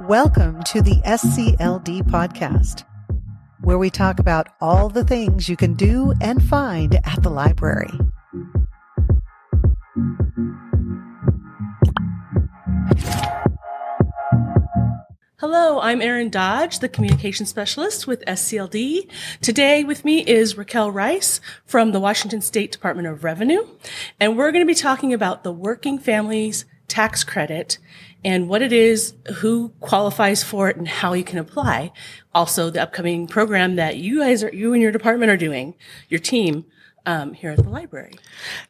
Welcome to the SCLD podcast, where we talk about all the things you can do and find at the library. Hello, I'm Erin Dodge, the Communication Specialist with SCLD. Today with me is Raquel Rice from the Washington State Department of Revenue, and we're going to be talking about the Working Families Tax Credit and what it is, who qualifies for it, and how you can apply. Also, the upcoming program that you and your department are doing, your team, here at the library.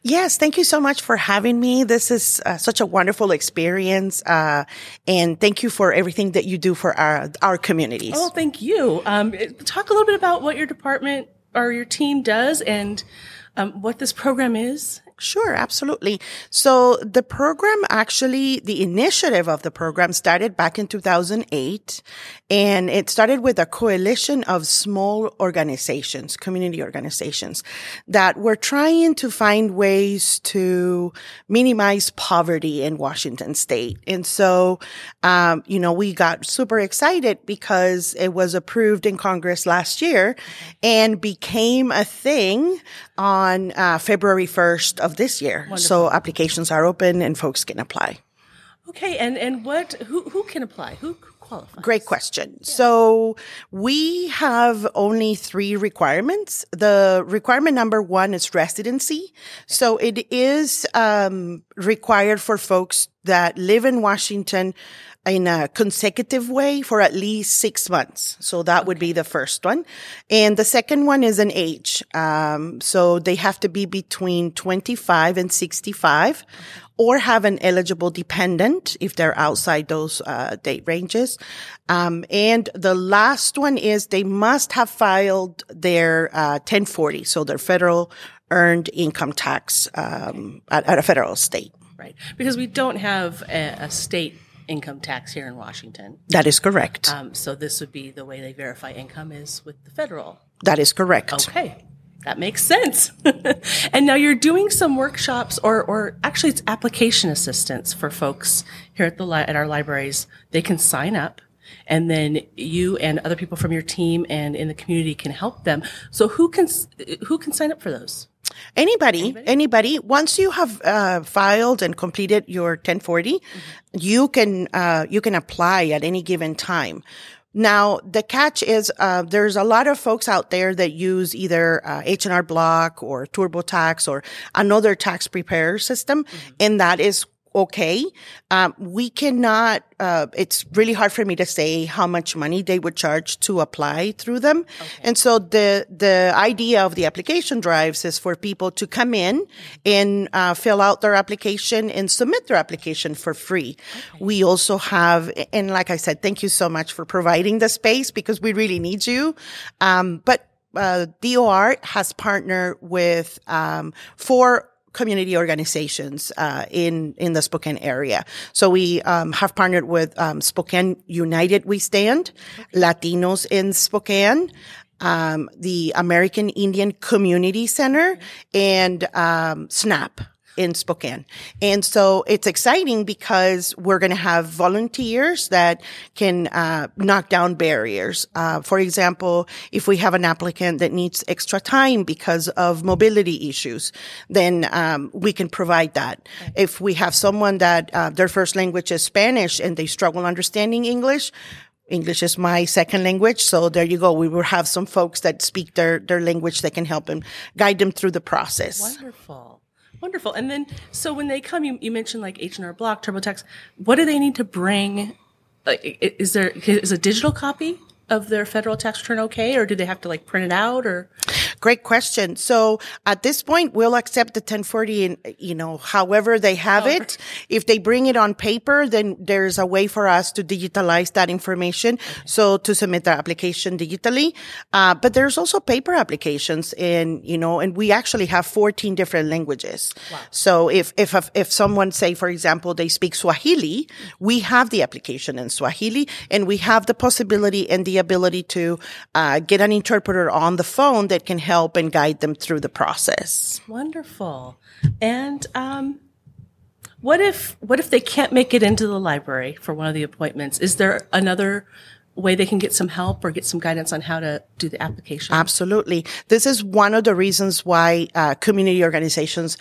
Yes, thank you so much for having me. This is such a wonderful experience, and thank you for everything that you do for our communities. Oh, thank you. Talk a little bit about what your department or your team does and what this program is. Sure, absolutely. So the program the initiative of the program started back in 2008, and it started with a coalition of small organizations, community organizations, that were trying to find ways to minimize poverty in Washington State. And so, we got super excited because it was approved in Congress last year and became a thing on February 1st of this year. Wonderful. So applications are open and folks can apply. Okay, and who can apply? Who qualifies? Great question. Yeah. So we have only 3 requirements. The requirement number 1 is residency. Okay. So it is required for folks that live in Washington in a consecutive way for at least 6 months. So that would be the first one. And the second one is an age. So they have to be between 25 and 65 or have an eligible dependent if they're outside those date ranges. And the last one is they must have filed their 1040, so their federal earned income tax at a federal state. Right. Because we don't have a state income tax here in Washington. That is correct. So this would be the way they verify income is with the federal. That is correct. Okay. That makes sense. And now you're doing some workshops or actually it's application assistance for folks here at our libraries. They can sign up and then you and other people from your team and in the community can help them. So who can sign up for those? Anybody. Once you have filed and completed your 1040, you can apply at any given time. Now, the catch is there's a lot of folks out there that use either H&R Block or TurboTax or another tax preparer system, and that is okay. We cannot, it's really hard for me to say how much money they would charge to apply through them. Okay. And so the idea of the application drives is for people to come in and fill out their application and submit their application for free. Okay. We also have, and like I said, thank you so much for providing the space because we really need you. But DOR has partnered with 4 community organizations in the Spokane area. So we have partnered with Spokane United We Stand, Latinos in Spokane, the American Indian Community Center, and SNAP in Spokane. And so it's exciting because we're going to have volunteers that can knock down barriers. For example, if we have an applicant that needs extra time because of mobility issues, then we can provide that. Okay. If we have someone that their first language is Spanish and they struggle understanding English is my second language, so there you go. We will have some folks that speak their language that can help and guide them through the process. Wonderful. And then, so when they come, you mentioned like H&R Block, TurboTax. What do they need to bring? Is a digital copy of their federal tax return okay, or do they have to like print it out or? Great question. So at this point, we'll accept the 1040 and, however they have it. If they bring it on paper, then there's a way for us to digitalize that information. Okay. So to submit the application digitally. But there's also paper applications and we actually have 14 different languages. Wow. So if someone say, for example, they speak Swahili, we have the application in Swahili and we have the possibility and the ability to, get an interpreter on the phone that can help and guide them through the process. Wonderful. And what if they can't make it into the library for one of the appointments? Is there another way they can get some help or get some guidance on how to do the application? Absolutely. This is one of the reasons why community organizations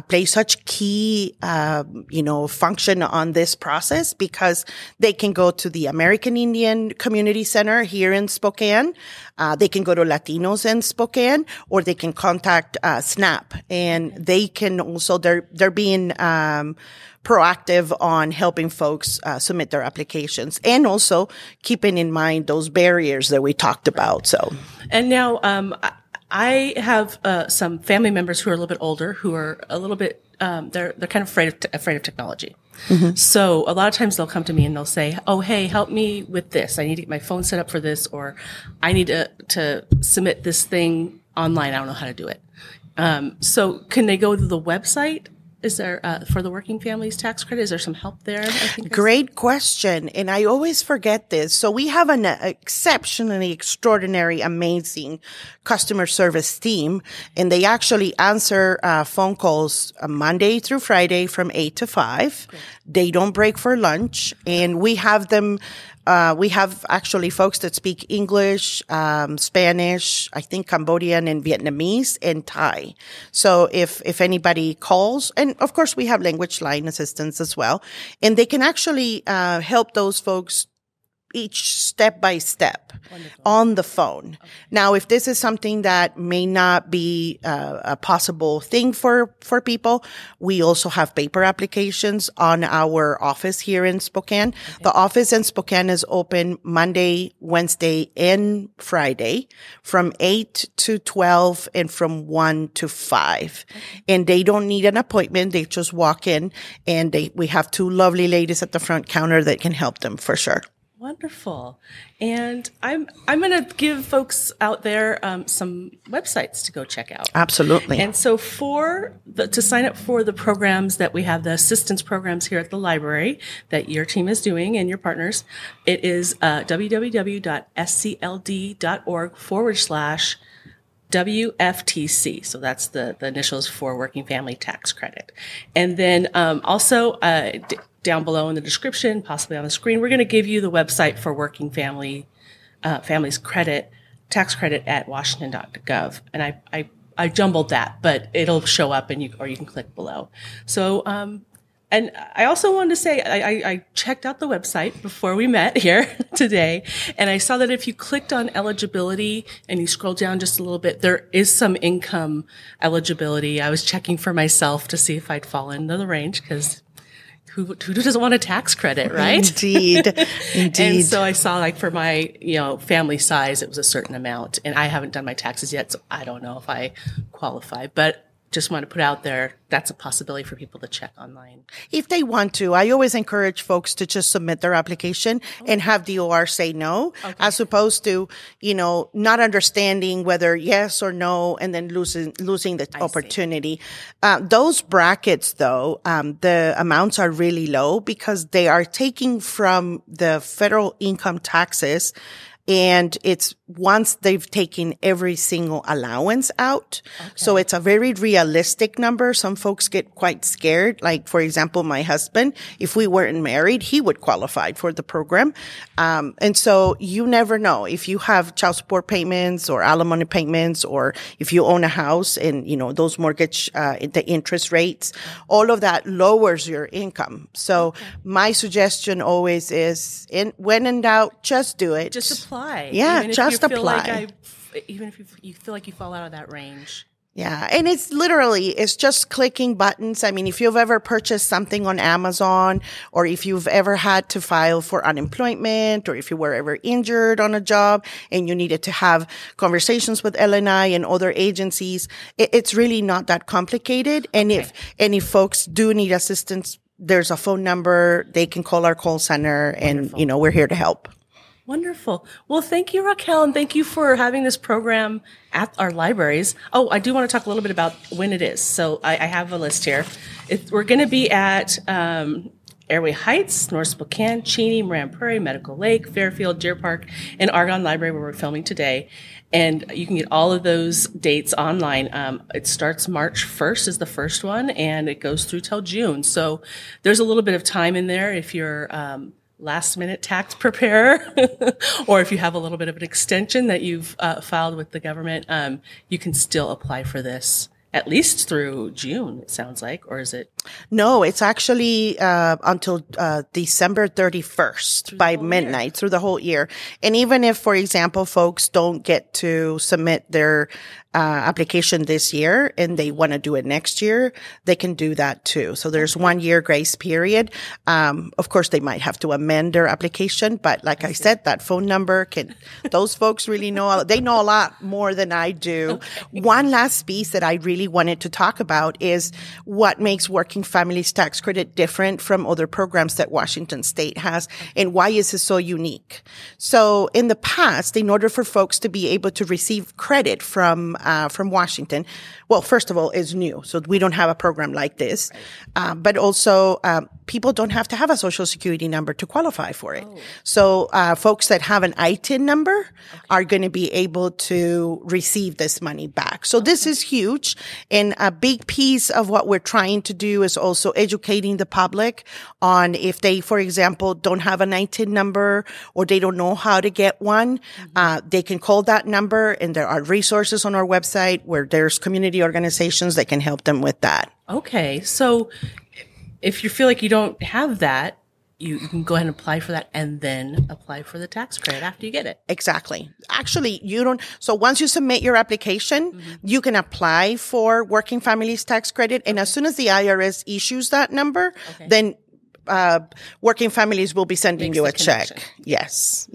play such key, function on this process, because they can go to the American Indian Community Center here in Spokane. They can go to Latinos in Spokane, or they can contact SNAP, and they can also they're being proactive on helping folks submit their applications, and also keeping in mind those barriers that we talked about. So, and now I have some family members who are a little bit older, who are a little bit they're kind of afraid of technology. Mm-hmm. So a lot of times they'll come to me and they'll say, "Oh, hey, help me with this. I need to get my phone set up for this, or I need to submit this thing online. I don't know how to do it." So can they go to the website? Is there, for the working families tax credit, is there some help there? Great question. And I always forget this. So we have an exceptionally extraordinary, amazing customer service team, and they actually answer phone calls Monday through Friday from 8 to 5. Great. They don't break for lunch, and we have them we have actually folks that speak English, Spanish, I think Cambodian and Vietnamese, and Thai. So if anybody calls, and of course we have language line assistance as well, and they can actually help those folks each step by step. Wonderful. On the phone. Okay. Now, if this is something that may not be a possible thing for people, we also have paper applications on our office here in Spokane. Okay. The office in Spokane is open Monday, Wednesday, and Friday from 8 to 12 and from 1 to 5. Okay. And they don't need an appointment. They just walk in, and we have 2 lovely ladies at the front counter that can help them for sure. Wonderful. And I'm going to give folks out there some websites to go check out. Absolutely. And so to sign up for the programs that we have, the assistance programs here at the library that your team is doing and your partners, it is www.scld.org/WFTC. So that's the initials for Working Family Tax Credit. And then also down below in the description, possibly on the screen, we're going to give you the website for Working Families Tax Credit at washington.gov. And I jumbled that, but it'll show up and you can click below. So, and I also wanted to say, I checked out the website before we met here today, and I saw that if you clicked on eligibility and you scroll down just a little bit, there is some income eligibility. I was checking for myself to see if I'd fall into the range, because who doesn't want a tax credit, right? Indeed. And so I saw, like, for my, family size, it was a certain amount, and I haven't done my taxes yet, so I don't know if I qualify, but just want to put out there, that's a possibility for people to check online. If they want to, I always encourage folks to just submit their application and have DOR say no, as opposed to, not understanding whether yes or no, and then losing the opportunity. Those brackets, though, the amounts are really low because they are taking from the federal income taxes. And it's once they've taken every single allowance out. Okay. So it's a very realistic number. Some folks get quite scared. Like, for example, my husband, if we weren't married, he would qualify for the program. And so you never know if you have child support payments or alimony payments, or if you own a house and, those mortgage, the interest rates, all of that lowers your income. So my suggestion always is, when in doubt, just do it. Just apply. Yeah, just apply. Even if you feel like you fall out of that range. Yeah. And it's just clicking buttons. I mean, if you've ever purchased something on Amazon, or if you've ever had to file for unemployment, or if you were ever injured on a job and you needed to have conversations with LNI and other agencies, it's really not that complicated. And if folks do need assistance, there's a phone number. They can call our call center. Wonderful. And, we're here to help. Wonderful. Well, thank you, Raquel, and thank you for having this program at our libraries. Oh, I do want to talk a little bit about when it is. So I have a list here. We're going to be at Airway Heights, North Spokane, Cheney, Moran Prairie, Medical Lake, Fairfield, Deer Park, and Argonne Library, where we're filming today. And you can get all of those dates online. It starts March 1st is the first one, and it goes through till June. So there's a little bit of time in there if you're last minute tax preparer, or if you have a little bit of an extension that you've filed with the government, you can still apply for this. At least through June, it sounds like, or is it? No, it's actually until December 31st by midnight through the whole year. And even if, for example, folks don't get to submit their application this year and they want to do it next year, they can do that too. So there's 1 year grace period. Of course, they might have to amend their application, but like I said, that phone number those folks really know, they know a lot more than I do. Okay. One last piece that I really wanted to talk about is what makes Working Families Tax Credit different from other programs that Washington State has, and why is it so unique? So in the past, in order for folks to be able to receive credit from Washington, well, first of all, it's new. So we don't have a program like this. Right. But also, people don't have to have a Social Security number to qualify for it. Oh. So, folks that have an ITIN number are going to be able to receive this money back. So this is huge. And a big piece of what we're trying to do is also educating the public on if they, for example, don't have an ITIN number or they don't know how to get one, they can call that number, and there are resources on our website where there's community organizations that can help them with that. Okay. So if you feel like you don't have that, you can go ahead and apply for that and then apply for the tax credit after you get it. Exactly. Actually, you don't. So once you submit your application, you can apply for Working Families Tax Credit. And as soon as the IRS issues that number, then Working Families will be sending you a check. Yes.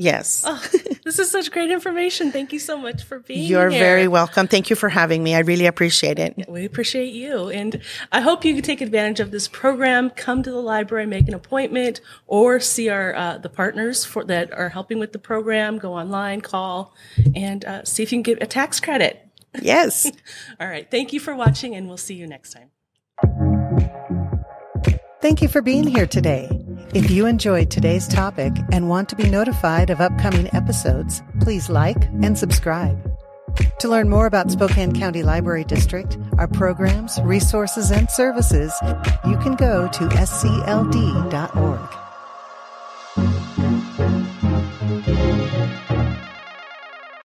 Oh, this is such great information. Thank you so much for being here. You're very welcome. Thank you for having me. I really appreciate it. We appreciate you. And I hope you can take advantage of this program. Come to the library, make an appointment, or see our the partners that are helping with the program. Go online, call, and see if you can get a tax credit. Yes. All right. Thank you for watching, and we'll see you next time. Thank you for being here today. If you enjoyed today's topic and want to be notified of upcoming episodes, please like and subscribe. To learn more about Spokane County Library District, our programs, resources, and services, you can go to scld.org.